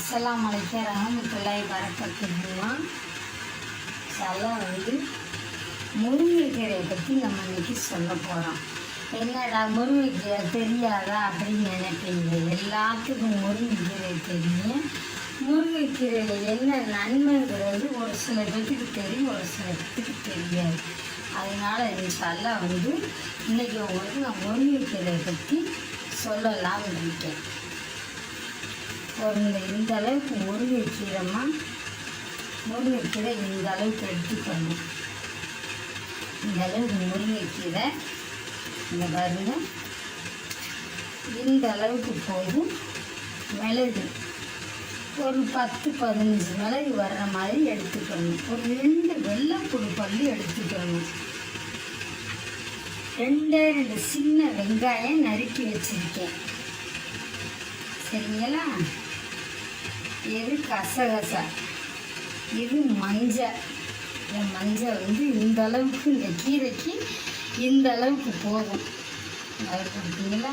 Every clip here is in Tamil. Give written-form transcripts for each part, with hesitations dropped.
அஸ்ஸலாமு அலைக்கும் ரஹ்மத்துல்லாஹி வரகாத்துஹு. சலாம் முருங்கைக்கீரையை பற்றி நம்ம இன்னைக்கு சொல்ல போகிறோம். என்னடா முருங்கைக்கீரை தெரியாதா அப்படின்னு நினைப்பீங்க. எல்லாத்துக்கும் முருங்கைக்கீரை தெரியும். முருங்கைக்கீரையில் என்ன நன்மைங்கிறது ஒரு சில பேத்துக்கு தெரியும், ஒரு சில பேத்துக்கு தெரியாது. அதனால் இன்ஷால்லா இன்றைக்கி உங்களுக்கு நான் முருங்கைக்கீரையை பற்றி சொல்லலாம்னு இருக்கேன். இந்த அளவுக்கு முருங்கைக்கீரை இந்த அளவுக்கு எடுத்துக்கணும். இந்த அளவுக்கு முருங்கைக்கீரை இந்த பாருங்க, இந்த அளவுக்கு போதும். மிளகு ஒரு 10-15 மிளகு வர்ற மாதிரி எடுத்துக்கணும். ஒரு 2 வெள்ளைப்பூடு பல்லு எடுத்துக்கணும். 2 சின்ன வெங்காயம் நறுக்கி வச்சுருக்கேன். சரிங்களா? இது கசகசா, இது மஞ்சள். இந்த மஞ்சள் இந்த அளவுக்கு, இந்த கீரைக்கு இந்த அளவுக்கு போகும். அது கொடுத்தீங்களா?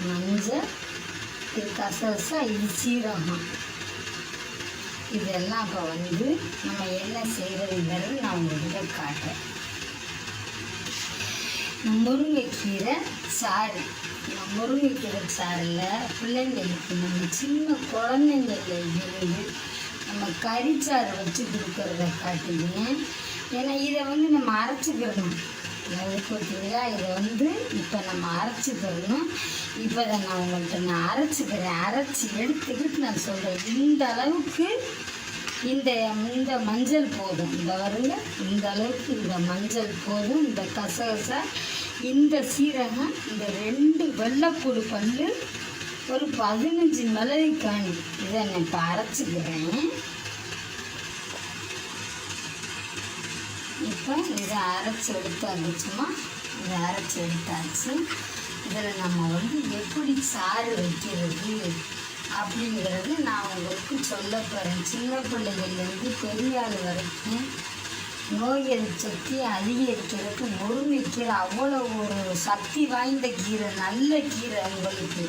மஞ்சள், இது கசகசா, இது சீரகம். இதெல்லாம் இப்போ நம்ம என்ன செய்கிறதுங்கிறது நான் உங்கள்கிட்ட காட்டுறேன். முருங்கைக்கீரை சாறு. முருங்கைக்கீரை சாறில் பிள்ளைங்களுக்கு நம்ம சின்ன குழந்தைங்கள்ல இருந்து நம்ம கறிச்சாறு வச்சு கொடுக்கறத காட்டுங்க. ஏன்னா இதை நம்ம அரைச்சிக்கிறணும். பார்த்தீங்களா? இதை இப்போ நம்ம அரைச்சிக்கிறணும். இப்போ அதை நான் உங்கள்கிட்ட அரைச்சிக்கிறேன். அரைச்சி எடுத்துக்கிட்டு நான் சொல்கிறேன். இந்த அளவுக்கு இந்த மஞ்சள் போதும். இந்த வருங்க, இந்த அளவுக்கு இந்த மஞ்சள் போதும். இந்த கசகசா, இந்த சீரகம், இந்த 2 வெள்ளைப்பூடு பல்லு, ஒரு 15 மிளகு காணி. இதை நான் இப்போ அரைச்சிக்கிறேன். இப்போ இதை அரைச்சி எடுத்தாச்சுமா, இதை அரைச்சி எடுத்தாச்சு. இதில் நம்ம எப்படி சாறு வைக்கிறது அப்படிங்கிறது நான் உங்களுக்கு சொல்ல போகிறேன். சின்ன பிள்ளைகள்லேருந்து பெரிய ஆள் வரைக்கும் நோய் எதிர்ப்பு சக்தி அதிகரிக்கிறதுக்கு முருங்கைக்கீரை அவ்வளோ ஒரு சக்தி வாய்ந்த கீரை, நல்ல கீரை. உங்களுக்கு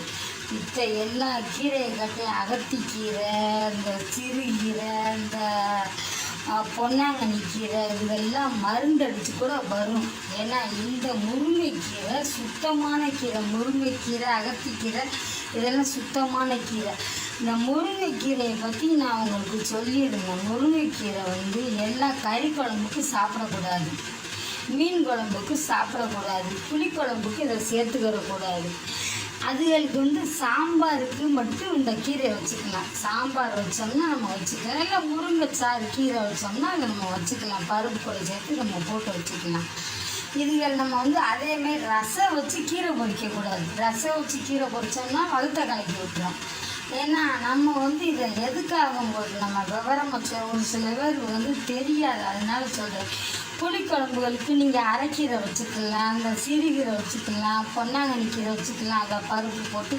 மற்ற எல்லா கீரையை கட்டையும் அகத்திக்கீரை, இந்த சிறுகீரை, இந்த பொன்னாங்கண்ணி கீரை, இதெல்லாம் மருந்தடிச்சு கூட வரும். ஏன்னா இந்த முருங்கைக்கீரை சுத்தமான கீரை. முருங்கைக்கீரை, அகத்திக்கீரை இதெல்லாம் சுத்தமான கீரை. இந்த முருங்கைக்கீரையை பற்றி நான் உங்களுக்கு சொல்லியிருந்தேன். முருங்கைக்கீரை எல்லா கறி குழம்புக்கு சாப்பிடக்கூடாது, மீன் குழம்புக்கு சாப்பிடக்கூடாது, புளிக்குழம்புக்கு இதை சேர்த்துக்கிறக்கூடாது. அதுகளுக்கு சாம்பாருக்கு மட்டும் இந்த கீரையை வச்சுக்கலாம். சாம்பார் வச்சோம்னா நம்ம வச்சுக்கலாம். இல்லை முருங்கைச்சாறு கீரை வச்சோம்னா அதை நம்ம வச்சுக்கலாம். பருப்பு கூட சேர்த்து நம்ம போட்டு வச்சுக்கலாம். இதுகள் நம்ம அதேமாரி ரசம் வச்சு கீரை பொரிக்கக்கூடாது. ரசம் வச்சு கீரை பொரிச்சோம்னா வகுத்தை கலக்கி விட்டுரும். ஏன்னா நம்ம இதை எதுக்காக போது நம்ம விவரம் வச்ச ஒரு சில பேர் தெரியாது. அதனால சொல்கிறேன். புளிக்குழம்புகளுக்கு நீங்கள் அரைக்கீரை வச்சுக்கலாம், அந்த சிறுகீரை வச்சுக்கலாம், பொன்னாங்கண்ணி கீரை வச்சுக்கலாம். அதை பருப்பு போட்டு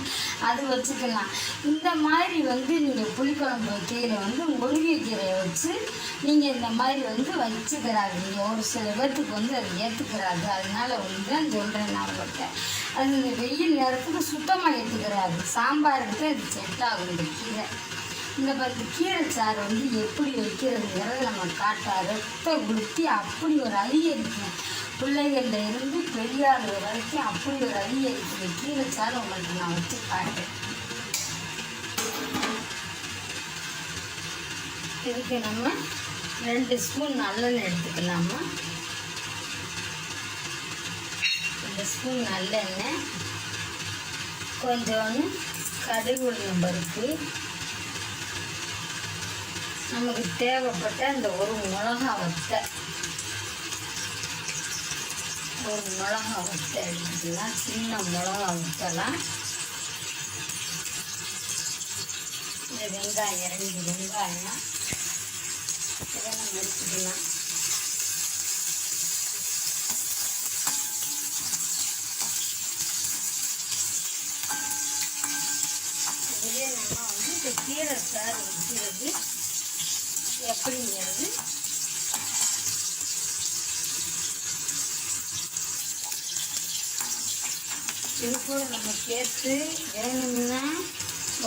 அது வச்சுக்கலாம். இந்த மாதிரி நீங்கள் புளிக்குழம்பு வைக்கையில் முருங்கைக்கீரையை வச்சு நீங்கள் இந்த மாதிரி வச்சுக்கிறாங்க. நீங்கள் ஒரு சில பேர்த்துக்கு அதை ஏற்றுக்கிறாங்க. அதனால தான் சொல்கிறேன் நான் உங்கள்கிட்ட. அது இந்த வெயில் நேரத்துக்கு சுத்தமாக ஏற்றுக்கிறாரு. சாம்பாருக்கு அது செட் ஆகும் இந்த கீரை. இந்த கீரை சாறு எப்படி வைக்கிறதுங்கிறத நம்ம காட்ட ரத்த குளுத்தி அப்படி ஒரு அதிகரிக்கும். பிள்ளைகள்ல இருந்து பெரியாள் வரைக்கும் அப்படி ஒரு அதிகரிக்கும் கீரை சாறு உங்களுக்கு நான் வச்சு காட்டுறேன். இதுக்கு நம்ம 2 ஸ்பூன் நல்லெண்ணெய் எடுத்துக்கலாமா. 2 ஸ்பூன் நல்லெண்ணெய், கொஞ்சோன்னு கடுகு உளுந்தம் பருப்பு, நமக்கு தேவைப்பட்ட அந்த ஒரு மிளகா வத்தை எடுத்துக்கலாம். சின்ன மிளகா வத்தலாம். இந்த வெங்காயம் 2 வெங்காயம் இதை நம்ம எடுத்துக்கலாம். இதுவே நம்ம இந்த கீரை சாறு வைக்கிறது எப்படிங்கிறது இது கூட நம்ம சேர்த்து வேணும்னா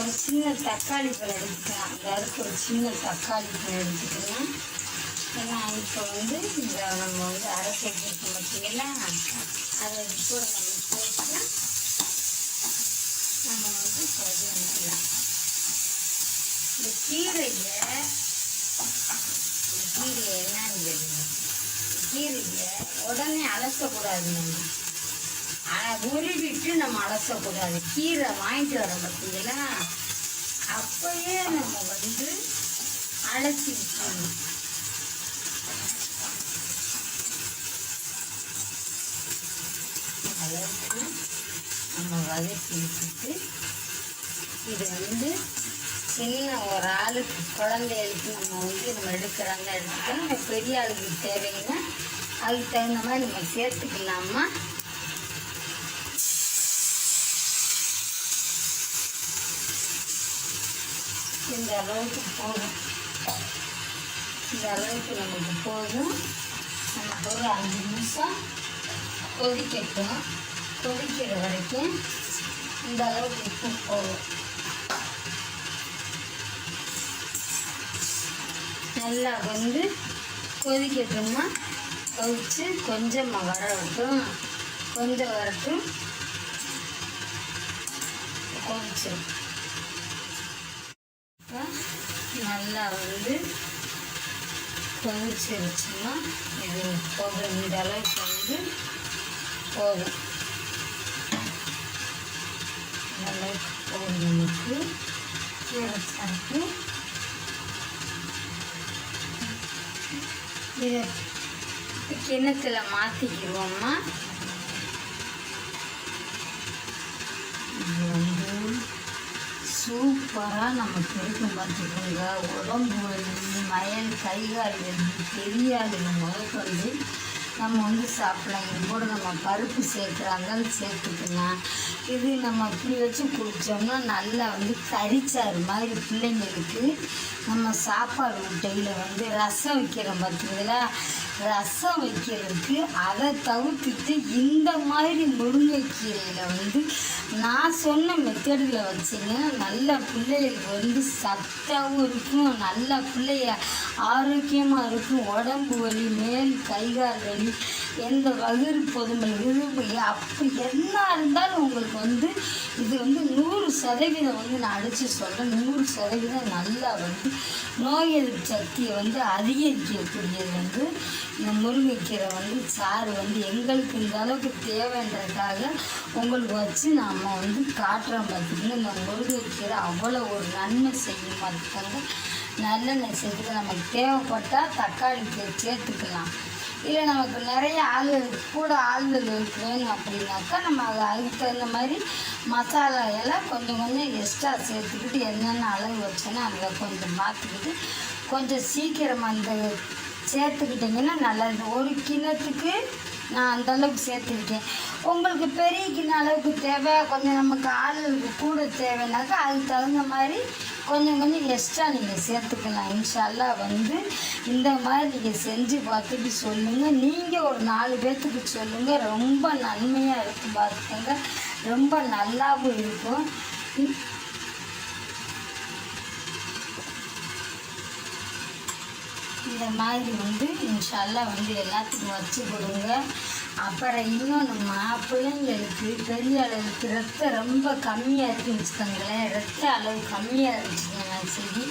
ஒரு சின்ன தக்காளி பழம் எடுத்துக்கலாம். அந்த அதுக்கு ஒரு சின்ன தக்காளி பழம் எடுத்துக்கலாம். ஏன்னா இப்போ வந்து இந்த நம்ம வந்து அரைச்சி வச்சுருக்கோம் பார்த்தீங்களா, அதை கூட நம்ம போட்டு நம்ம வந்து பண்ணிக்கலாம். இந்த கீரையை என்னன்னு தெரியுங்க, கீரையை உடனே அலசக்கூடாது. நம்ம உருவிட்டு நம்ம அலசக்கூடாது. கீரை வாங்கிட்டு வர பார்த்தீங்களா, அப்பயே நம்ம வந்து அலசி விட்டுறணும். அளவுக்கு நம்ம வதக்கி விட்டுட்டு, இது வந்து சின்ன ஒரு ஆளுக்கு குழந்தைகளுக்கு நம்ம எடுக்கிறாங்க எடுத்துக்கலாம். நம்ம பெரிய ஆளுக்கு தேவைன்னா அதுக்கு தகுந்த மாதிரி நம்ம சேர்த்துக்கலாமா. இந்த அளவுக்கு போதும். இந்த அளவுக்கு நமக்கு போதும். நமக்கு ஒரு 5 நிமிஷம் கொதிக்கட்டும். கொதிக்கிற வரைக்கும் இந்த அளவுக்கு உப்பு போதும். நல்லா வந்து கொதிக்கட்டும்னா கொதித்து கொஞ்சமாக வரட்டும். கொஞ்சம் வரட்டும், கொதிச்சிடும். நல்லா வந்து கொதிச்சிருச்சுன்னா இது போதும். இந்த அளவுக்கு வந்து போதும். இந்த அளவுக்கு போதும். நமக்கு சேர்த்து இதை கிணத்துல மாற்றிக்கிடுவோம்மா. இது வந்து சூப்பராக நமக்கு இருக்கும் பார்த்துக்கோங்க. உடம்பு வலி, மயல், கை கால் வலி, தெரியாதுங்க முதற்கொண்டு நம்ம வந்து சாப்பிடலாம். இது கூட நம்ம பருப்பு சேர்க்குறாங்க சேர்த்துக்கலாம். இது நம்ம இப்படி வச்சு குடித்தோம்னா நல்லா வந்து கறிச்சாறு மாதிரி பிள்ளைங்களுக்கு நம்ம சாப்பாடு ஊட்டையில் வந்து ரசம் வைக்கிறோம் பார்த்தீங்களா, ரசம் வைக்கிறதுக்கு அதை தவிர்த்துட்டு இந்த மாதிரி முருங்கைக்கீரையில் வந்து நான் சொன்ன மெத்தடில் வச்சிங்கன்னா நல்ல பிள்ளைகளுக்கு வந்து சத்தாகவும் இருக்கும், நல்ல பிள்ளைய ஆரோக்கியமாக இருக்கும். உடம்பு வலி, மேல் கைகால் வலி, எந்த வயிறு பொதுமல் விரும்பி அப்படி என்ன இருந்தாலும் உங்களுக்கு வந்து இது வந்து 100% வந்து நான் அடித்து சொல்கிறேன். 100% நல்லா வந்து நோய் எதிர்ப்பு சக்தியை வந்து அதிகரிக்கக்கூடியது வந்து இந்த முருங்கைக்கீரை வந்து சாறு வந்து எங்களுக்கு இந்த அளவுக்கு தேவைன்றதுக்காக உங்களுக்கு வச்சு நாம் வந்து காட்டுறோம். பார்த்திங்கன்னா இந்த முருங்கைக்கீரை அவ்வளோ ஒரு நன்மை செய்யும். பார்த்துக்கோங்க, நல்லெண்ணெய் சேர்த்து நமக்கு தேவைப்பட்டால் தக்காளி சேர்த்துக்கலாம். இல்லை நமக்கு நிறைய கூட ஆள்கள் வேணும் அப்படின்னாக்கா நம்ம அதுக்கு தகுந்த மாதிரி மசாலா எல்லாம் கொஞ்சம் எக்ஸ்ட்ரா சேர்த்துக்கிட்டு என்னென்ன அளவு வச்சோன்னா அதில் கொஞ்சம் பார்த்துக்கிட்டு கொஞ்சம் சீக்கிரமாக அந்த சேர்த்துக்கிட்டிங்கன்னா நல்லது. ஒரு கிண்ணத்துக்கு நான் அந்தளவுக்கு சேர்த்துருக்கேன். உங்களுக்கு பெரிய கிண்ண அளவுக்கு தேவை, கொஞ்சம் நமக்கு ஆளுகளுக்கு கூட தேவைன்னாக்கா அதுக்கு தகுந்த மாதிரி கொஞ்சம் எக்ஸ்ட்ரா நீங்கள் சேர்த்துக்கலாம். இன்ஷா அல்லாஹ் வந்து இந்த மாதிரி நீங்கள் செஞ்சு பார்த்துட்டு சொல்லுங்கள். நீங்கள் ஒரு 4 பேர்த்துக்கு சொல்லுங்கள். ரொம்ப நன்மையாக இருக்கும். பார்த்துக்கோங்க, ரொம்ப நல்லாவும் இருக்கும். இந்த மாதிரி வந்து இன்ஷா அல்லாஹ் வந்து எல்லாத்துக்கும் வச்சு கொடுங்க. அப்புறம் இன்னொன்று, பிள்ளைங்களுக்கு பெரிய அளவுக்கு ரத்தம் ரொம்ப கம்மியாக இருக்குன்னு வச்சுக்கோங்களேன். ரத்த அளவு கம்மியாக இருந்துச்சுங்கன்னா சரி,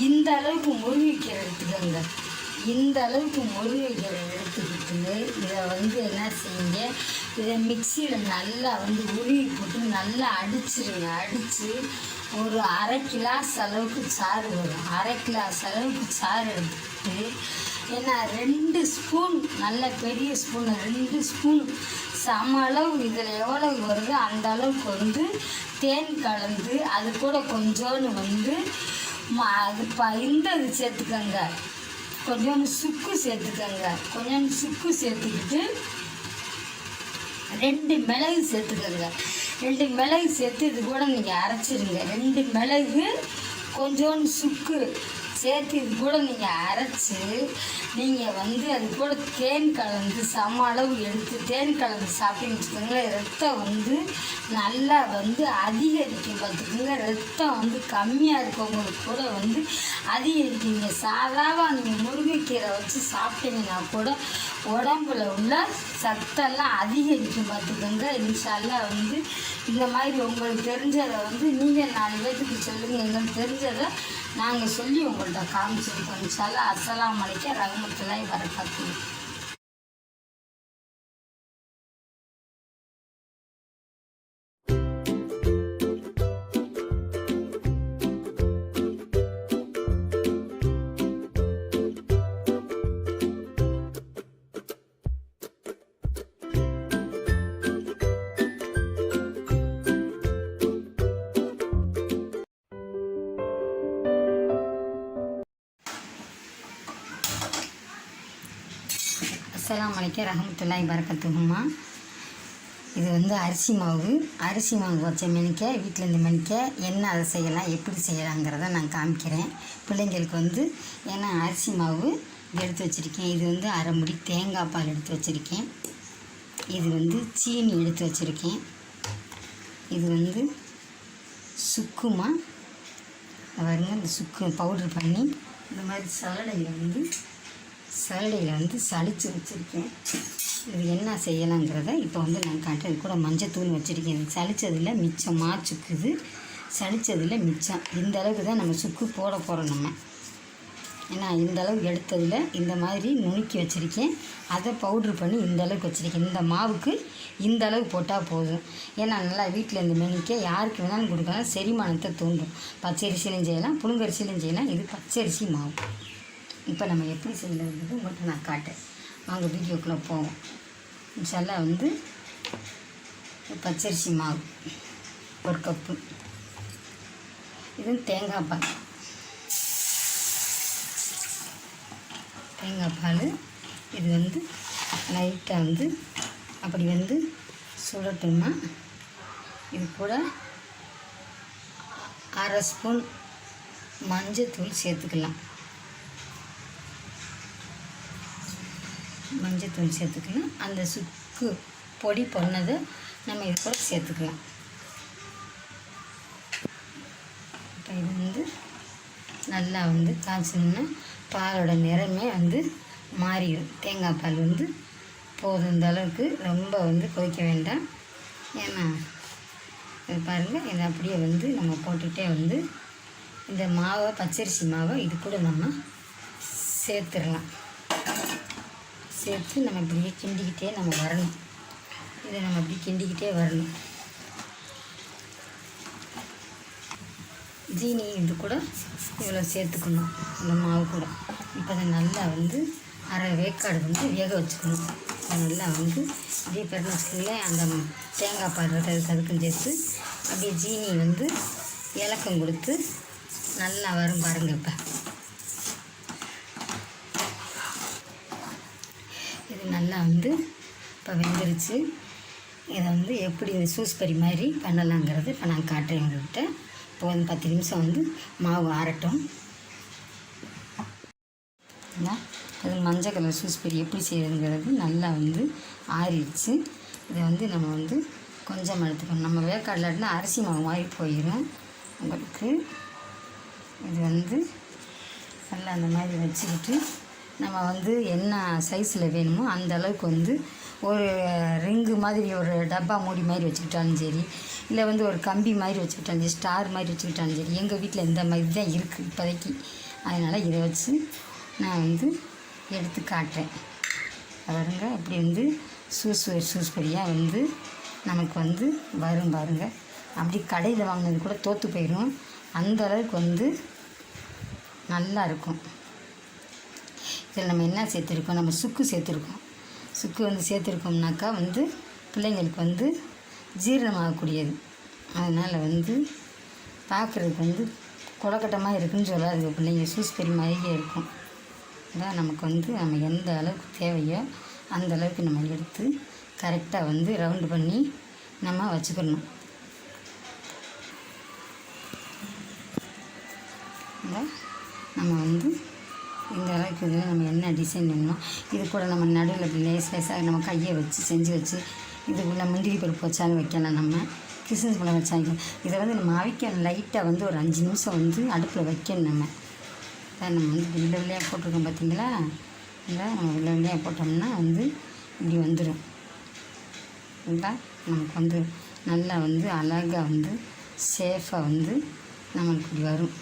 இந்த அளவுக்கு முருங்கைக்கீரை எடுத்துக்கோங்க. இந்த அளவுக்கு முருங்கைக்கீரை எடுத்துக்கிட்டு இதை வந்து என்ன செய்யுங்க, இதை மிக்சியில் நல்லா வந்து உருவி போட்டு நல்லா அடிச்சிருங்க. அடித்து ஒரு 1/2 கிளாஸ் அளவுக்கு சாறு வரும். 1/2 கிளாஸ் அளவுக்கு சாறு எடுத்துக்கிட்டு ஏன்னா 2 ஸ்பூன், நல்ல பெரிய ஸ்பூன் 2 ஸ்பூன் சம அளவு இதில் எவ்வளோ வருதோ அந்த அளவுக்கு வந்து தேன் கலந்து அது கூட கொஞ்சோன்னு வந்து அது இந்த இது சேர்த்துக்கோங்க. கொஞ்சோண்டு சுக்கு சேர்த்துக்கோங்க. கொஞ்சோண்டு சுக்கு சேர்த்துக்கிட்டு 2 மிளகு சேர்த்துக்கோங்க. 2 மிளகு சேர்த்து இது கூட நீங்கள் அரைச்சிடுங்க. 2 மிளகு, கொஞ்சோண்டு சுக்கு சேர்த்து இது கூட நீங்கள் அரைச்சி நீங்கள் வந்து அது கூட தேன் கலந்து சம அளவு எடுத்து தேன் கலந்து சாப்பிட்டீங்கன்னு வச்சுக்கோங்களேன், ரத்தம் வந்து நல்லா வந்து அதிகரிக்கும். பார்த்துக்கோங்க, ரத்தம் வந்து கம்மியாக இருக்கவங்களுக்கு கூட வந்து அதிகரிக்குங்க. சாதாரண நீங்கள் முருங்கைக்கீரை வச்சு சாப்பிட்டீங்கன்னா கூட உடம்புல உள்ள சத்தெல்லாம் அதிகரிக்கும். பார்த்துக்கோங்க. இன்ஷால்லா வந்து இந்த மாதிரி உங்களுக்கு தெரிஞ்சதை வந்து நீங்கள் 4 பேத்துக்கு சொல்லுங்கள். எங்களுக்கு தெரிஞ்சதை நாங்கள் சொல்லி உங்கள்கிட்ட காமிச்சிருக்கோம். இன்ஷால்லா. அஸ்ஸலாமு அலைக்கும் ரஹ்மத்துல்லாஹி வரகாத்துஹு. அஸ்ஸலாமு அலைக்கும் ரஹ்மத்துல்லாஹி வரகாத்துஹும்மா. இது வந்து அரிசி மாவு வச்ச மெனிக்க வீட்டிலேருந்து மெனிக்க என்ன அதை செய்யலாம், எப்படி செய்யலாங்கிறத நான் காமிக்கிறேன் பிள்ளைங்களுக்கு வந்து. ஏன்னா அரிசி மாவு எடுத்து வச்சுருக்கேன். இது வந்து அரை முடி தேங்காய் பால் எடுத்து வச்சுருக்கேன். இது வந்து சீனி எடுத்து வச்சுருக்கேன். இது வந்து சுக்குமா பாருங்க, இந்த சுக்கு பவுட்ரு பண்ணி இந்த மாதிரி சலடையில் வந்து சளிச்சு வச்சுருக்கேன். இது என்ன செய்யலாங்கிறத இப்போ வந்து நான் காட்டுறது. கூட மஞ்சத்தூள் வச்சுருக்கேன். இது சளிச்சதில் மிச்சமாக சுக்குது, சளிச்சதில் மிச்சம். இந்த அளவுக்கு தான் நம்ம சுக்கு போட போகிறோம் நம்ம. ஏன்னா இந்த அளவுக்கு எடுத்ததில் இந்த மாதிரி நுணுக்கி வச்சுருக்கேன். அதை பவுட்ரு பண்ணி இந்த அளவுக்கு வச்சுருக்கேன். இந்த மாவுக்கு இந்த அளவு போட்டால் போதும். ஏன்னா நல்லா வீட்டில் இந்த மெனிக்க யாருக்கு வேணாலும் கொடுக்கலாம், செரிமானத்தை தூண்டும். பச்சரிசிலையும் செய்யலாம், புழுங்கரிசிலையும் செய்யலாம். இது பச்சரிசி மாவு. இப்போ நம்ம எப்படி செய்யணுங்கிறது உங்கள்கிட்ட நான் காட்டேன். வாங்க வீடியோக்குள்ளே போவோம். இன்ஷால்லா வந்து பச்சரிசி மாவு 1 கப்பு. இது தேங்காய் பால். இது வந்து லைட்டாக வந்து அப்படி வந்து சுடட்டுமா. இது கூட 1/2 ஸ்பூன் மஞ்சத்தூள் சேர்த்துக்கலாம். அந்த சுக்கு பொடி பண்ணதை நம்ம இது கூட சேர்த்துக்கலாம். இப்போ இது வந்து நல்லா வந்து காய்ச்சணுன்னா பாலோட நிறமே வந்து மாறிடும். தேங்காய் பால் வந்து போதும். இந்த அளவுக்கு ரொம்ப வந்து கொதிக்க வேண்டாம். ஏன்னா இது பாருங்கள், இதை அப்படியே வந்து நம்ம போட்டுகிட்டே வந்து இந்த மாவை பச்சரிசி மாவை இது கூட நம்ம சேர்த்துடலாம். சேர்த்து நம்ம இப்படியே கிண்டிக்கிட்டே நம்ம வரணும். இதை நம்ம இப்படி கிண்டிக்கிட்டே வரணும். ஜீனி இது கூட இவ்வளோ சேர்த்துக்கணும் இந்த மாவு கூட. இப்போ அதை நல்லா வந்து அரை வேக்காடு வந்து வேக வச்சுக்கணும். நல்லா வந்து அப்படியே பிறந்து வச்சுக்கோங்களேன். அந்த தேங்காய் பால் அதுக்கும் சேர்த்து அப்படியே ஜீனி வந்து இலக்கம் கொடுத்து நல்லா வரும் பாருங்கள். இப்போ இது நல்லா வந்து இப்போ வெந்துருச்சு. இதை வந்து எப்படி சூஸ்பரி மாதிரி பண்ணலாங்கிறது இப்போ நான் காட்டுறேன் உங்கள்கிட்ட. இப்போ வந்து 10 நிமிஷம் வந்து மாவு ஆறட்டும். அது மஞ்சள் கலர் சூஸ்பரி எப்படி செய்யுதுங்கிறது நல்லா வந்து ஆறிடுச்சு. இதை வந்து நம்ம வந்து கொஞ்சம் எடுத்துக்கணும். நம்ம வேக்காடலாட்டினா அரிசி மாவு மாதிரி போயிடும் உங்களுக்கு. இது வந்து நல்லா அந்த மாதிரி வச்சுக்கிட்டு நம்ம வந்து என்ன சைஸில் வேணுமோ அந்த அளவுக்கு வந்து ஒரு ரிங்கு மாதிரி ஒரு டப்பா மூடி மாதிரி வச்சுக்கிட்டாலும் சரி, இல்லை வந்து ஒரு கம்பி மாதிரி வச்சுக்கிட்டாலும் சரி, ஸ்டார் மாதிரி வச்சுக்கிட்டாலும் சரி. எங்கள் வீட்டில் இந்த மாதிரி தான் இருக்குது இப்போதைக்கு. அதனால் இதை வச்சு நான் வந்து எடுத்து காட்டுறேன். பாருங்க இப்படி வந்து சூஸ்பரியாக வந்து நமக்கு வந்து வரும் பாருங்கள். அப்படி கடையில் வாங்கினது கூட தோற்று போயிடும். அந்த அளவுக்கு வந்து நல்லா இருக்கும். இதில் நம்ம என்ன சேர்த்துருக்கோம், நம்ம சுக்கு சேர்த்துருக்கோம். சுக்கு வந்து சேர்த்துருக்கோம்னாக்கா வந்து பிள்ளைங்களுக்கு வந்து ஜீரணமாகக்கூடியது. அதனால் வந்து பார்க்குறதுக்கு வந்து கொலக்கட்டமாக இருக்குதுன்னு சொல்லாது பிள்ளைங்க, சூஸ்பெரி மாதிரியே இருக்கும். அதான் நமக்கு வந்து நம்ம எந்த அளவுக்கு தேவையோ அந்த அளவுக்கு நம்ம எடுத்து கரெக்டாக வந்து ரவுண்டு பண்ணி நம்ம வச்சுக்கணும். நம்ம வந்து இந்த அளவுக்கு இதில் நம்ம என்ன டிசைன் பண்ணணும், இது கூட நம்ம நடுவில் இப்படி லேசாக நம்ம கையை வச்சு செஞ்சு வச்சு இதுக்குள்ளே முந்திரி பருப்பு வச்சாலும் வைக்கலாம், நம்ம கிறிஸ்மஸ் பழம் வச்சாங்க. இதை வந்து நம்ம அவிக்கணும் லைட்டாக வந்து ஒரு 5 நிமிஷம் வந்து அடுப்பில் வைக்கணும். நம்ம வந்து வெள்ளை வெள்ளையாக போட்டிருக்கோம் பார்த்தீங்களா, இல்லை நம்ம வெள்ளை வெள்ளையாக போட்டோம்னா வந்து இப்படி வந்துடும். இல்லை நமக்கு வந்து நல்லா வந்து அழகாக வந்து சேஃபாக வந்து நம்மளுக்கு இப்படி வரும்.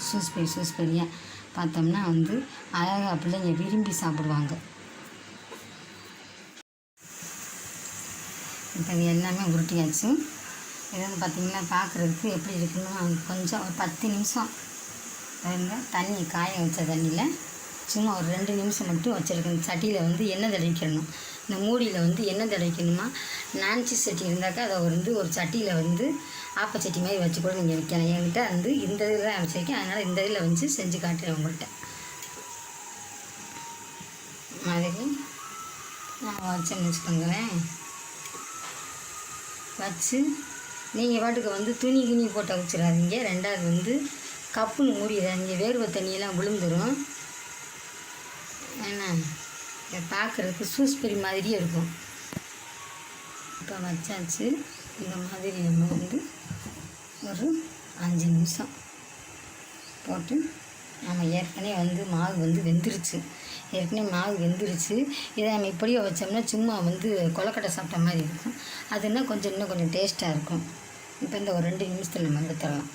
சூஸ்பெரியாக பார்த்தோம்னா வந்து அழகாக பிள்ளைங்க விரும்பி சாப்பிடுவாங்க. இப்போ இது எல்லாமே உருட்டியாச்சு. இது வந்து பார்த்திங்கன்னா பார்க்குறதுக்கு எப்படி இருக்குன்னு கொஞ்சம் ஒரு 10 நிமிஷம் தண்ணி காய வச்ச தண்ணியில் சும்மா ஒரு 2 நிமிஷம் மட்டும் வச்சுருக்கணும். சட்டியில் வந்து எண்ணெய் தடவிக்கணும். இந்த மூடியில் வந்து எண்ணெய் தடவிக்கணுமா. நான்ச்சி சட்டி இருந்தாக்கா அதை வந்து ஒரு சட்டியில் வந்து ஆப்பச்சட்டி மாதிரி வச்சு கூட நீங்கள் வைக்கலாம். என்கிட்ட வந்து இந்த இதில் தான் வச்சுருக்கேன், அதனால் இந்த இதில் வந்து செஞ்சு காட்டுறேன் உங்கள்கிட்ட. மாதிரி நான் வச்சேன்னு வச்சுக்கோங்களேன். வச்சு நீங்கள் பாட்டுக்கு வந்து துணி போட்டு வச்சிடாதீங்க. ரெண்டாவது வந்து கப்புன்னு மூடிடாதீங்க, வேர்வை தண்ணியெல்லாம் விழுந்துடும். ஏன்னா இதை பார்க்குறதுக்கு சூஸ்பெரி மாதிரியே இருக்கும். இப்போ வச்சாச்சு. இந்த மாதிரி நம்ம வந்து ஒரு 5 நிமிஷம் போட்டு நம்ம ஏற்கனவே வந்து மாவு வந்து வெந்துருச்சு. இதை நம்ம இப்படியே வச்சோம்னா சும்மா வந்து கொலக்கட்டை சாப்பிட்ட மாதிரி இருக்கும். அதுன்னா இன்னும் கொஞ்சம் டேஸ்ட்டாக இருக்கும். இப்போ இந்த ஒரு 2 நிமிஷத்தில் நம்ம எடுத்துடலாம்.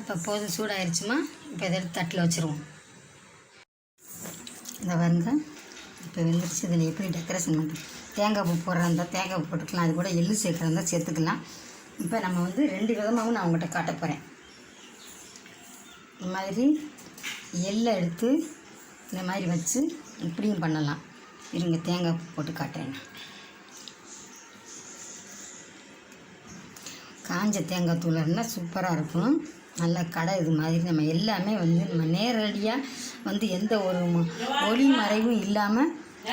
இப்போ போதும், சூடாகிடுச்சுமா. இப்போ இதை எடுத்து தட்டில் வச்சுருவோம். இந்த வருங்க இப்போ வெந்துருச்சு. இதில் எப்படி டெக்கரேஷன் பண்ணுறது, தேங்காய் பூ போடுறதா இருந்தால் தேங்காய் பூ போட்டுக்கலாம், அது கூட எள்ளு சேர்க்குறதா இருந்தால் சேர்த்துக்கலாம். இப்போ நம்ம வந்து 2 விதமாகவும் நான் உங்கள்கிட்ட காட்ட போகிறேன். இந்த மாதிரி எள்ளை எடுத்து இந்த மாதிரி வச்சு இப்படியும் பண்ணலாம். இருங்க தேங்காய் பூ போட்டு காட்டுறேன். காஞ்ச தேங்காய் தூள் இருந்தால் சூப்பராக இருக்கும். நல்லா கடை இது மாதிரி நம்ம எல்லாமே வந்து நம்ம நேரடியாக வந்து எந்த ஒரு ஒளி மறைவும் இல்லாமல்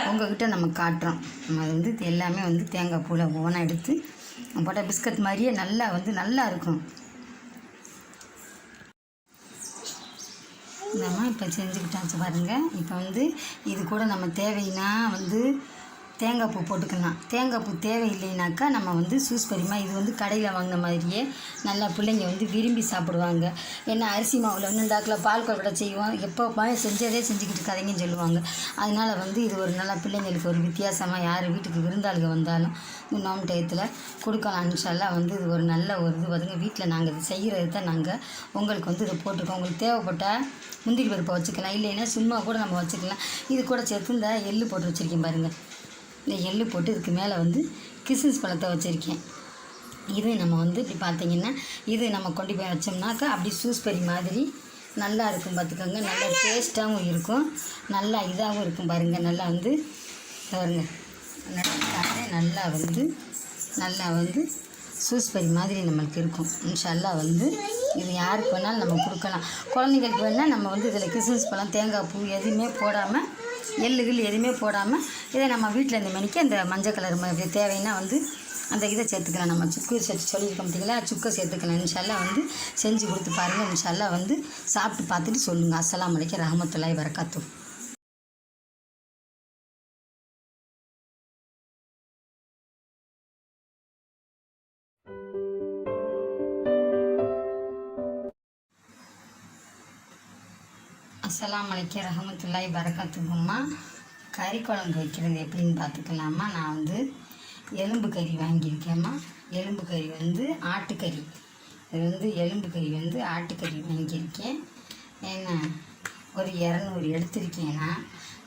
உங்கள்கிட்ட நம்ம காட்டுறோம். நம்ம அது வந்து எல்லாமே வந்து தேங்காய் பூவில் ஒவ்வொன்றா எடுத்து போட்ட பிஸ்கட் மாதிரியே நல்லா இருக்கும். நம்ம இப்போ செஞ்சுக்கிட்டாச்சு பாருங்கள். இப்போ வந்து இது கூட நம்ம தேவைன்னா வந்து தேங்காய் பூ போட்டுக்கலாம். தேங்காய் பூ தேவையில்லைனாக்கா நம்ம வந்து சூஸ்பெரிமா இது வந்து கடையில் வாங்கின மாதிரியே நல்லா பிள்ளைங்க வந்து விரும்பி சாப்பிடுவாங்க. ஏன்னா அரிசி மாவில் வந்து இந்தாக்கில் பால் கொழுக்கட்டை செய்வோம், எப்போ செஞ்சதே செஞ்சுக்கிட்டு இருக்காதீங்கன்னு சொல்லுவாங்க. அதனால் வந்து இது ஒரு நல்லா பிள்ளைங்களுக்கு ஒரு வித்தியாசமாக யார் வீட்டுக்கு விருந்தாளுங்க வந்தாலும் நோம்பு டயத்தில் கொடுக்கலாம். இன்ஷால்லா வந்து இது ஒரு நல்ல ஒரு இது வருங்க. வீட்டில் நாங்கள் இது செய்கிறது தான் நாங்கள் உங்களுக்கு வந்து இதை போட்டிருக்கோம். உங்களுக்கு தேவைப்பட்டால் முந்திரி பருப்பை வச்சுக்கலாம், இல்லைன்னா சும்மா கூட நம்ம வச்சுக்கலாம். இது கூட சேர்த்து இந்த எள்ளு போட்டு வச்சுருக்கேன் பாருங்கள். இந்த எள்ளு போட்டு இதுக்கு மேலே வந்து கிஸ்மிஸ் பழத்தை வச்சுருக்கேன். இது நம்ம வந்து இப்படி பார்த்திங்கன்னா இது நம்ம கொண்டு போய் வச்சோம்னாக்கா அப்படி சூஸ்பெரி மாதிரி நல்லா இருக்கும். பார்த்துக்கோங்க, நல்லா டேஸ்ட்டாகவும் இருக்கும், நல்லா இதாகவும் இருக்கும் பாருங்கள். நல்லா வந்து பாருங்க நல்லா வந்து சூஸ்பெரி மாதிரி நம்மளுக்கு இருக்கும். இன்ஷால்லா வந்து இது யாருக்கு வேணாலும் நம்ம கொடுக்கலாம். குழந்தைங்களுக்கு வேணால் நம்ம வந்து இதில் கிஸ்மிஸ் பழம் தேங்காய் பூ எதுவுமே போடாமல் எள்ளுகள் எதுவுமே போடாமல் இதை நம்ம வீட்டில் இந்த மணிக்கு அந்த மஞ்சள் கலர் தேவைன்னா வந்து அந்த இதை சேர்த்துக்கலாம். நம்ம சுக்கு சேர்த்து சொல்லியிருக்கோம் பார்த்தீங்களா, சுக்கை சேர்த்துக்கலாம். இன்ஷால்லா வந்து செஞ்சு கொடுத்து பாருங்கள். இன்ஷால்லா வந்து சாப்பிட்டு பார்த்துட்டு சொல்லுங்கள். அஸ்ஸலாமு அலைக்கும் ரஹ்மத்துல்லாஹி வரகாத்துஹு. அஸ்ஸலாமு அலைக்கும் ரஹ்மத்துல்லாஹி வரகாத்துஹும்மா. கறி குழம்பு வைக்கிறது எப்படின்னு பார்த்துக்கலாமா. நான் வந்து எலும்பு கறி வாங்கியிருக்கேம்மா. எலும்பு கறி வந்து ஆட்டுக்கறி. இது வந்து எலும்பு கறி வந்து ஆட்டுக்கறி வாங்கியிருக்கேன். ஏன்னா ஒரு 200 எடுத்திருக்கேன்னா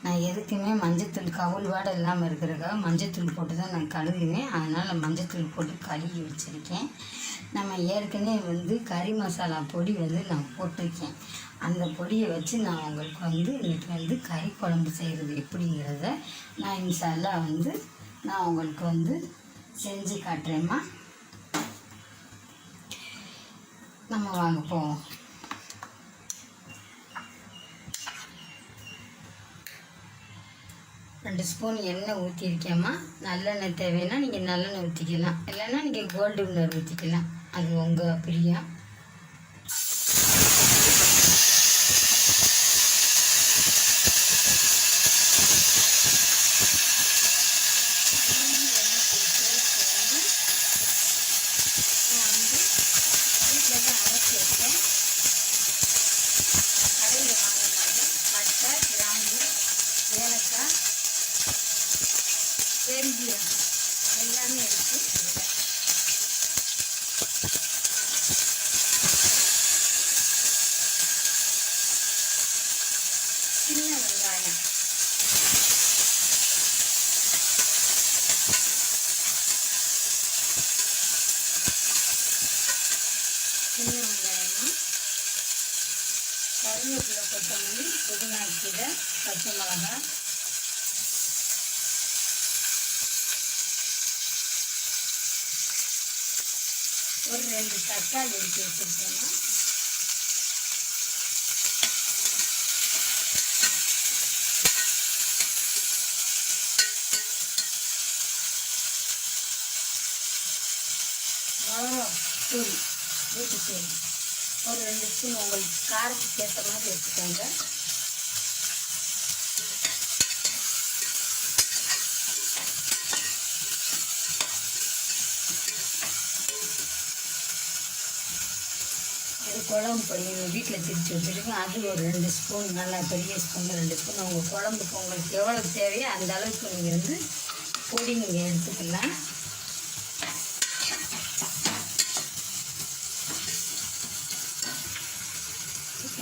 நான் எதுக்குமே மஞ்சத்தூள் கவுள் வாடை இல்லாமல் இருக்கிறதுக்காக மஞ்சத்தூள் போட்டு தான் நான் கழுவுவேன். அதனால் மஞ்சத்தூள் போட்டு கழுவி வச்சுருக்கேன். நம்ம ஏற்கனவே வந்து கறி மசாலா பொடி வந்து நான் போட்டிருக்கேன். அந்த பொடியை வச்சு நான் உங்களுக்கு வந்து இன்றைக்கி வந்து கறி குழம்பு செய்கிறது எப்படிங்கிறத நான் இன்ஷால்லா வந்து நான் உங்களுக்கு வந்து செஞ்சு காட்டுறேம்மா. நம்ம வாங்க போவோம். ரெண்டு ஸ்பூன் எண்ணெய் ஊற்றிருக்கேம்மா. நல்லெண்ணெய் தேவைன்னா நீங்கள் நல்லெண்ணெய் ஊற்றிக்கலாம், இல்லைன்னா நீங்கள் கோல்டு வின்னர் ஊற்றிக்கலாம், அது உங்கள் பிரியம். கருவேப்பிலை, கொத்தமல்லி, புதினா கீரை, பச்சை மிளகாய், ஒரு 2 தக்காளி எடுத்து வச்சுருக்கேன். மிளகா தூள், வீட்டு தூள் ஒரு 2 ஸ்பூன் உங்களுக்கு காரத்துக்கு ஏற்ற மாதிரி வச்சுக்கோங்க. இது குழம்பு பொடி வீட்டில் திரிச்சு வச்சுருக்கேன். அது ஒரு 2 ஸ்பூன், நல்லா பெரிய ஸ்பூன் 2 ஸ்பூன். உங்கள் குழம்புக்கு உங்களுக்கு எவ்வளோ தேவையோ அந்த அளவுக்கு நீங்கள் வந்து பொடி நீங்கள் எடுத்துக்கலாம்.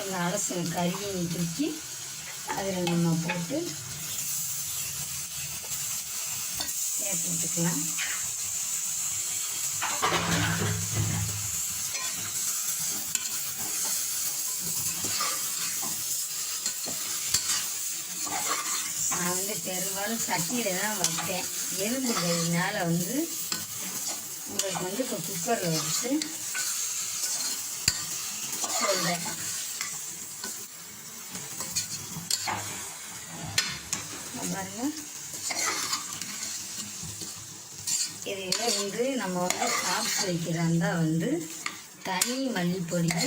இந்த அலசு கறியை தூக்கி அதில் நம்ம போட்டு சேர்த்து விட்டுக்கலாம். நான் வந்து பெரும்பாலும் சட்டியில் தான் வைப்பேன். எறும்புகிறதுனால வந்து உங்களுக்கு வந்து இப்போ குக்கரில் வச்சு சொல்கிறேன். பாருங்க, இதில் வந்து நம்ம வந்து சாப்பிட்டு வைக்கிறாந்தா வந்து தனி மல்லிப்பொடியை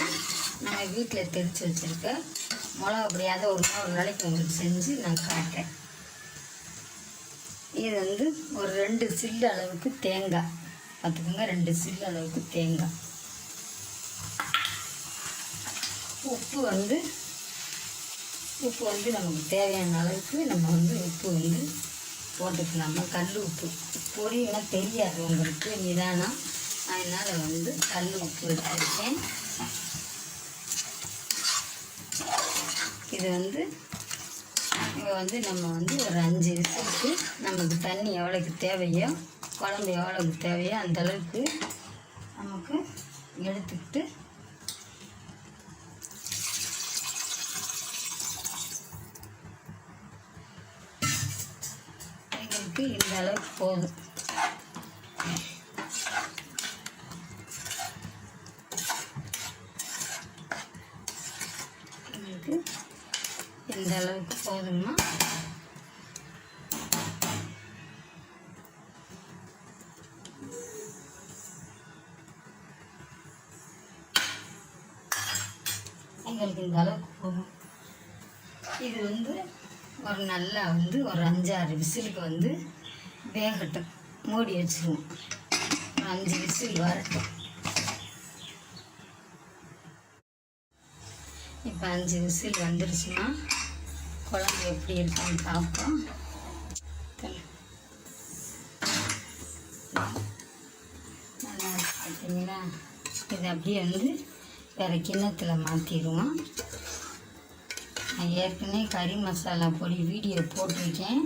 நம்ம வீட்டில் தெரித்து வச்சுருக்க மிளகா பொடி அதை ஒரு நாளைக்கு உங்களுக்கு செஞ்சு நான் காட்டுறேன். இது வந்து ஒரு 2 சில்லு அளவுக்கு தேங்காய் பார்த்துக்கோங்க. 2 சில்லு அளவுக்கு தேங்காய். உப்பு வந்து நமக்கு தேவையான அளவுக்கு நம்ம வந்து உப்பு வந்து போட்டுக்கலாமா. கல் உப்பு பொடினா தெரியாது உங்களுக்கு, நிதானம். அதனால் வந்து கல் உப்பு எடுத்துருக்கேன். இது வந்து நம்ம வந்து ஒரு 5 விசிலுக்கு நமக்கு தண்ணி எவ்வளோக்கு தேவையோ, குழம்பு எவ்வளோக்கு தேவையோ அந்தளவுக்கு நமக்கு எடுத்துக்கிட்டு இந்த அளவுக்கு போதும். எங்களுக்கு இந்த அளவுக்கு போதுமா. எங்களுக்கு இந்த அளவுக்கு போதும். இது வந்து ஒரு நல்லா வந்து ஒரு 5-6 விசிலுக்கு வந்து வேகட்டும். மூடி வச்சுருவோம். 5 விசில் வரட்டும். இப்போ 5 விசில் வந்துருச்சுன்னா குழம்பு எப்படி இருக்குன்னு பார்ப்போம். நல்லா பார்த்தீங்கன்னா இதை அப்படியே வந்து வேறு கிண்ணத்தில் மாற்றிடுவோம். நான் ஏற்கனவே கறி மசாலா பொடி வீடியோ போட்டிருக்கேன்.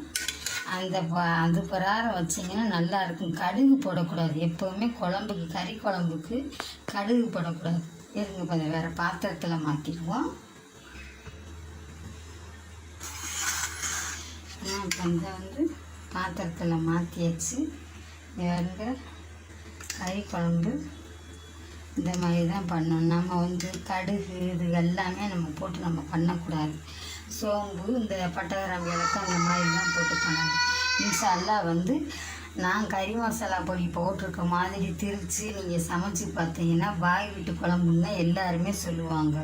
அது பிரகாரம் வச்சிங்கன்னா நல்லாயிருக்கும். கடுகு போடக்கூடாது எப்போவுமே குழம்புக்கு, கறி குழம்புக்கு கடுகு போடக்கூடாது. இருங்க கொஞ்சம் வேறு பாத்திரத்தில் மாற்றிடுவோம். இப்போ வந்து பாத்திரத்தில் மாற்றியாச்சு. வேறுங்க கறி குழம்பு இந்த மாதிரி தான் பண்ணணும். நம்ம வந்து கடுகு இது எல்லாமே நம்ம போட்டு நம்ம பண்ணக்கூடாது. சோம்பு, இந்த பட்டை கிராம்பு இலக்கம் அந்த மாதிரிலாம் போட்டு பண்ணணும். இன்ஷா அல்லாஹ் வந்து நான் கறி மசாலா பொடி போட்டிருக்க மாதிரி திரித்து நீங்கள் சமைச்சு பார்த்தீங்கன்னா பாய் வீட்டு குழம்புன்னு எல்லாருமே சொல்லுவாங்க.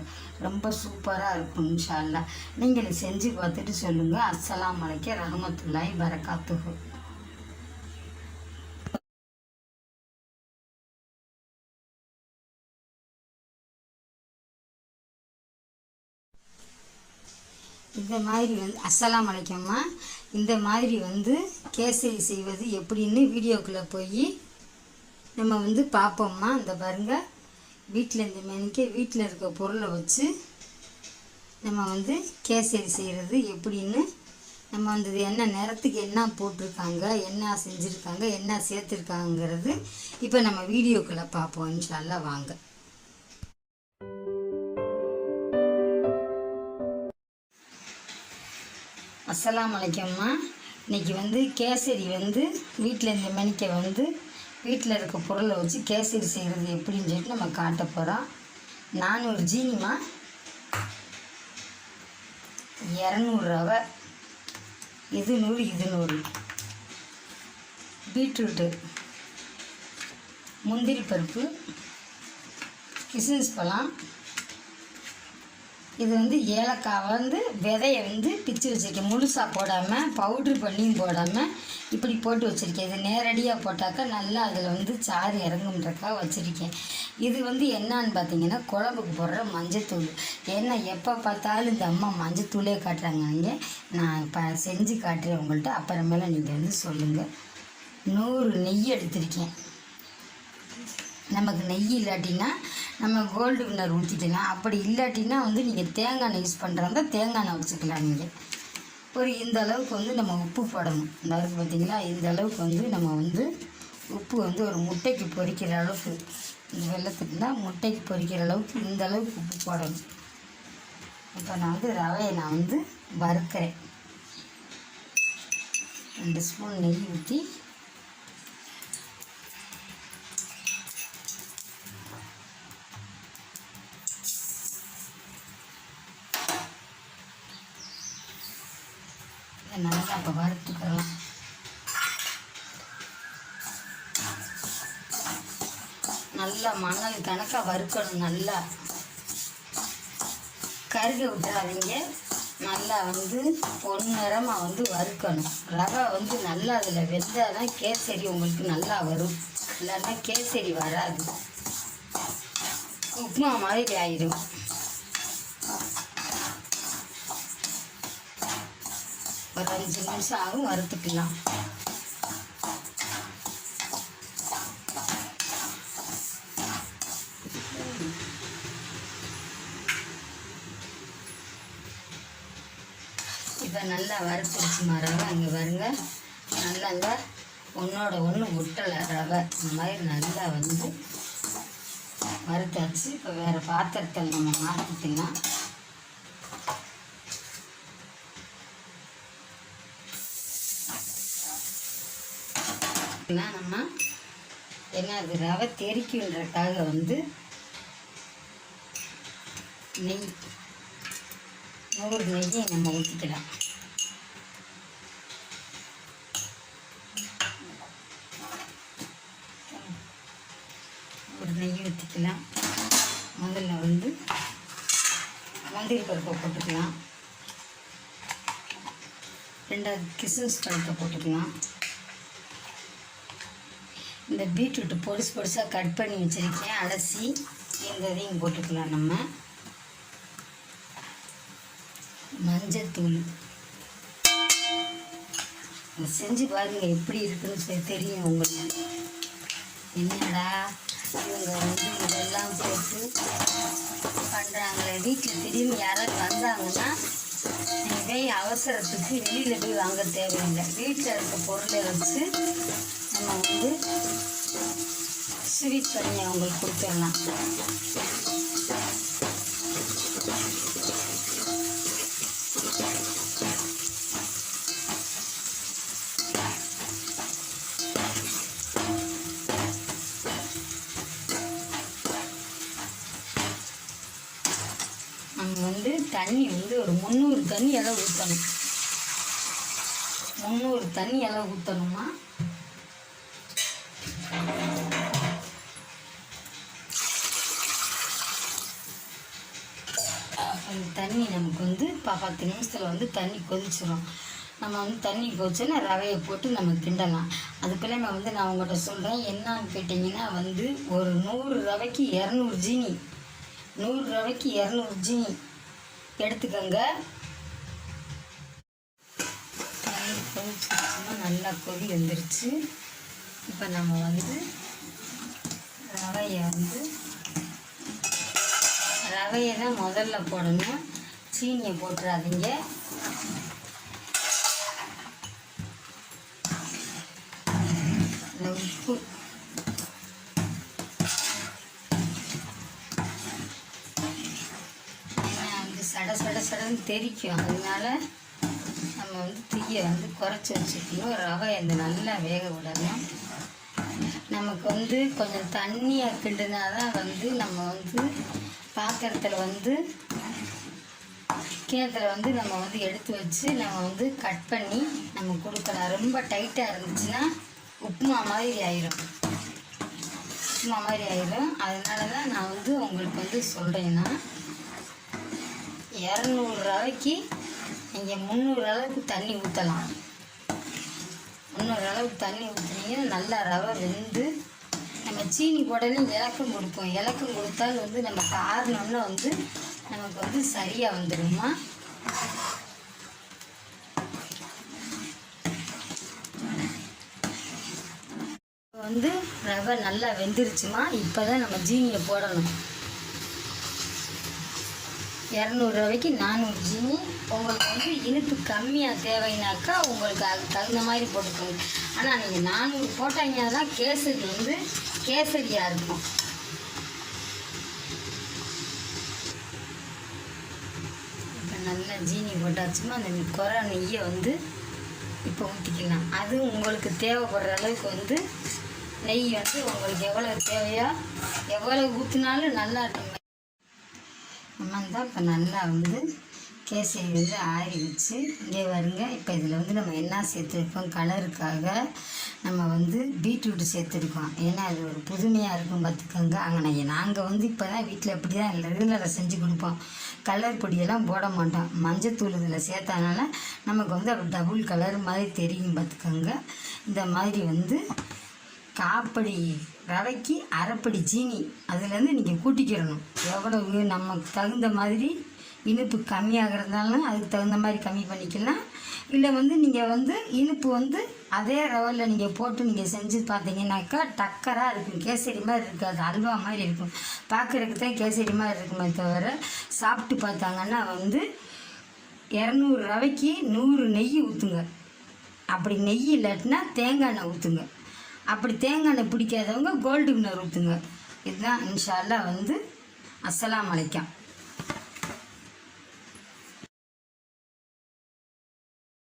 ரொம்ப சூப்பராக இருக்கும். இன்ஷா அல்லாஹ் நீங்கள் செஞ்சு பார்த்துட்டு சொல்லுங்கள். அஸ்ஸலாமு அலைக்கும் ரஹ்மத்துல்லாஹி பரகாத்துஹு. இந்த மாதிரி வந்து அஸ்ஸலாமு அலைக்கும்மா. இந்த மாதிரி வந்து கேசரி செய்வது எப்படின்னு வீடியோக்குள்ளே போய் நம்ம வந்து பார்ப்போம்மா. இந்த பாருங்கள், வீட்டில் இந்த மெனிக்கே வீட்டில் இருக்க பொருளை வச்சு நம்ம வந்து கேசரி செய்கிறது எப்படின்னு நம்ம வந்து என்ன நேரத்துக்கு என்ன போட்டிருக்காங்க, என்ன செஞ்சுருக்காங்க, என்ன சேர்த்துருக்காங்கிறது இப்போ நம்ம வீடியோக்குள்ளே பார்ப்போம். இன்ஷா அல்லாஹ் வாங்க. அஸ்ஸலாமு அலைக்கும்மா. இன்றைக்கி வந்து கேசரி வந்து வீட்டில் இந்த மணிக்கை வந்து வீட்டில் இருக்க பொருளை வச்சு கேசரி செய்கிறது எப்படின்னு சொல்லிட்டு நம்ம காட்ட போகிறோம். 400 ஜீனிமா, 200 ரவை, இது 100 இது 100, பீட்ரூட்டு, முந்திரி பருப்பு, கிஸ்மிஸ் பழம், இது வந்து ஏலக்காய் வந்து விதையை வந்து பிச்சு வச்சுருக்கேன், முழுசாக போடாமல் பவுட்ரு பண்ணியும் போடாமல் இப்படி போட்டு வச்சுருக்கேன். இது நேரடியாக போட்டாக்கா நல்லா அதில் வந்து சாறு இறங்குன்றக்காக வச்சுருக்கேன். இது வந்து என்னான்னு பார்த்தீங்கன்னா குழம்புக்கு போடுற மஞ்சத்தூள். ஏன்னா எப்போ பார்த்தாலும் இந்த அம்மா மஞ்சத்தூளே காட்டுறாங்க. இங்கே நான் இப்போ செஞ்சு காட்டுறேன் உங்கள்கிட்ட, அப்புறமேல நீங்கள் வந்து சொல்லுங்கள். 100 நெய் எடுத்திருக்கேன். நமக்கு நெய் இல்லாட்டினா நம்ம கோல்டு வின்னர் ஊற்றிக்கலாம். அப்படி இல்லாட்டினா வந்து நீங்கள் தேங்காய் எண்ணெய் யூஸ் பண்ணுறாங்க, தேங்காய் எண்ணெய் வச்சுக்கலாம். நீங்கள் ஒரு இந்த அளவுக்கு வந்து நம்ம உப்பு போடணும். இந்த அளவுக்கு பார்த்திங்களா, இந்த அளவுக்கு வந்து நம்ம வந்து உப்பு வந்து ஒரு முட்டைக்கு பொரிக்கிற அளவுக்கு, இந்த வெள்ளத்துக்கு தான் முட்டைக்கு பொரிக்கிற அளவுக்கு இந்த அளவுக்கு உப்பு போடணும். இப்போ நான் வந்து ரவையை நான் வந்து வறுக்கிறேன். 2 ஸ்பூன் நெய் ஊற்றி நல்லா இப்போ வறுத்துக்கலாம். நல்லா மணல் கணக்காக வறுக்கணும். நல்லா கருக விட்டுறாதீங்க. நல்லா வந்து பொன்னிறமாக வந்து வறுக்கணும். ரவை வந்து நல்லா அதில் வெந்தால் தான் கேசரி உங்களுக்கு நல்லா வரும், இல்லைன்னா கேசரி வராது, உப்புமா மாதிரி ஆயிடும். ஒரு 5 நிமிஷம் ஆகும், வறுத்துக்கலாம். இப்போ நல்லா வறுத்துருச்சு ரவை. இங்கே பாருங்க, நல்லாங்க ஒன்றோட ஒன்று ஒட்டலை ரவை. இந்த மாதிரி நல்லா வந்து வறுத்தாச்சு. இப்போ வேறு பாத்திரத்தில் நம்ம மாற்றிக்கலாம். நம்ம என்ன அது ரவை தெரிக்குன்றதுக்காக வந்து நெய் 100 நெய்யை நம்ம ஊற்றிக்கலாம். ஒரு நெய் ஊற்றிக்கலாம். முதல்ல வந்து முந்திரி பருப்பை போட்டுக்கலாம். 2வது கிஸ்மிஸ் பழத்தை போட்டுக்கலாம். இந்த பீட்ரூட்டு பொடிசு பொடிசாக கட் பண்ணி வச்சுருக்கேன், அலசி இந்த இதையும் போட்டுக்கலாம். நம்ம மஞ்சத்தூள் செஞ்சு பாருங்கள் எப்படி இருக்குன்னு சொல்லி தெரியும் உங்களுக்கு. என்னடா இவங்க வந்து இதெல்லாம் போட்டு பண்ணுறாங்களே, வீட்டில் திடீர்னு யாராவது வந்தாங்கன்னா போய் அவசரத்துக்கு வெளியில் போய் வாங்க தேவையில்லை. வீட்டில் இருக்க பொருளை வச்சு நம்ம வந்து ஸ்வீட் பண்ணி அவங்களுக்கு கொடுத்துடலாம். நம்ம வந்து தண்ணி வந்து ஒரு 300 தண்ணி அளவு ஊற்றணும். 300 தண்ணி அளவு ஊற்றணுமா. அந்த தண்ணி நமக்கு வந்து 10 நிமிஷத்தில் வந்து தண்ணி கொதிச்சிடும். நம்ம வந்து தண்ணி கொதிச்சோன்னா ரவையை போட்டு நம்ம கிண்டலாம். அதுக்குள்ளே நம்ம வந்து நான் உங்கள்கிட்ட சொல்கிறேன் என்னான்னு கேட்டிங்கன்னா வந்து ஒரு 100 ரவைக்கு 200 ஜீனி, 100 ரவைக்கு 200 ஜீனி எடுத்துக்கோங்க. கொதிச்சுன்னா நல்லா கொதி வந்துருச்சு. இப்போ நம்ம வந்து ரவையை தான் முதல்ல போடணும், சீனியை போட்டுறாதீங்க. உப்பு சட சட சடன்னு தெரிக்கும், அதனால நம்ம வந்து தீயை வந்து குறைச்சி வச்சுக்கணும். ரவை இந்த நல்லா வேக விடணும். நமக்கு வந்து கொஞ்சம் தண்ணியாக கிண்டுனா தான் வந்து நம்ம வந்து பாத்திரத்தில் வந்து கிணத்துல வந்து நம்ம வந்து எடுத்து வச்சு நம்ம வந்து கட் பண்ணி நம்ம கொடுக்கலாம். ரொம்ப டைட்டாக இருந்துச்சுன்னா உப்புமா மாதிரி ஆயிரும். அதனால தான் நான் வந்து உங்களுக்கு வந்து சொல்கிறேன்னா 200 ரவைக்கு நீங்கள் 300 அளவுக்கு தண்ணி ஊற்றலாம். 300 அளவுக்கு தண்ணி ஊற்றுனீங்கன்னா நல்லா ரவை வெந்து நம்ம சீனி போடலையும் இலக்கம் கொடுப்போம். இலக்கம் கொடுத்தால் வந்து நம்ம காரணம்னா வந்து நமக்கு வந்து சரியாக வந்துடுமா. வந்து ரவை நல்லா வெந்துருச்சுமா. இப்போ தான் நம்ம ஜீனியை போடணும். 200 ரவைக்கு 400 ஜீனி. உங்களுக்கு வந்து இனிப்பு கம்மியாக தேவைனாக்கா உங்களுக்கு அதுக்கு தகுந்த மாதிரி போட்டுக்கோங்க. ஆனால் நீங்கள் 400 போட்டாங்கன்னா தான் கேசரி வந்து கேசரியாக இருக்கும். இப்போ நல்லா ஜீனி போட்டாச்சுமா. அந்த குறை நெய்யை வந்து இப்போ ஊற்றிக்கலாம். அது உங்களுக்கு தேவைப்படுற அளவுக்கு வந்து நெய் வந்து உங்களுக்கு எவ்வளோ தேவையோ எவ்வளோ ஊற்றினாலும் நல்லா இருக்கும். நம்ம தான் இப்போ நல்லா வந்து கேசரி வந்து ஆறிடுச்சு. இங்கே வருங்க. இப்போ இதில் வந்து நம்ம என்ன சேர்த்துருக்கோம், கலருக்காக நம்ம வந்து பீட்ரூட்டு சேர்த்துருக்கோம். ஏன்னா அது ஒரு புதுமையாக இருக்கும் பார்த்துக்கோங்க. அங்கே நாங்கள் வந்து இப்போ தான் வீட்டில் இப்படி தான் ரெகுலராக செஞ்சு கொடுப்போம். கலர் பொடியெல்லாம் போட மாட்டோம். மஞ்சத்தூள் இதில் சேர்த்தனால நமக்கு வந்து அப்படி டபுள் கலர் மாதிரி தெரியும் பார்த்துக்கோங்க. இந்த மாதிரி வந்து காப்படி ரவைக்கு அரைப்படி சீனி அதுலேருந்து நீங்கள் கூட்டிக்கிறணும். எவ்வளவு நமக்கு தகுந்த மாதிரி இனிப்பு கம்மியாகிறதுனாலும் அதுக்கு தகுந்த மாதிரி கம்மி பண்ணிக்கலாம். இல்லை வந்து நீங்கள் வந்து இனிப்பு வந்து அதே ரவையில் நீங்கள் போட்டு நீங்கள் செஞ்சு பார்த்தீங்கன்னாக்கா டக்கராக இருக்கும். கேசரி மாதிரி இருக்காது, அல்வா மாதிரி இருக்கும். பார்க்குறதுக்கு தான் கேசரி மாதிரி இருக்குமே தவிர சாப்பிட்டு பார்த்தாங்கன்னா வந்து 200 ரவைக்கு 100 நெய் ஊற்றுங்க. அப்படி நெய் இல்லாட்டினா தேங்காய் எண்ணெய் ஊற்றுங்க. அப்படி தேங்காய் எண்ணெய் பிடிக்காதவங்க கோல்டு வின்னர் ஊற்றுங்க. இதுதான் இன்ஷா அல்லாஹ் வந்து அஸ்ஸலாமு அலைக்கும்.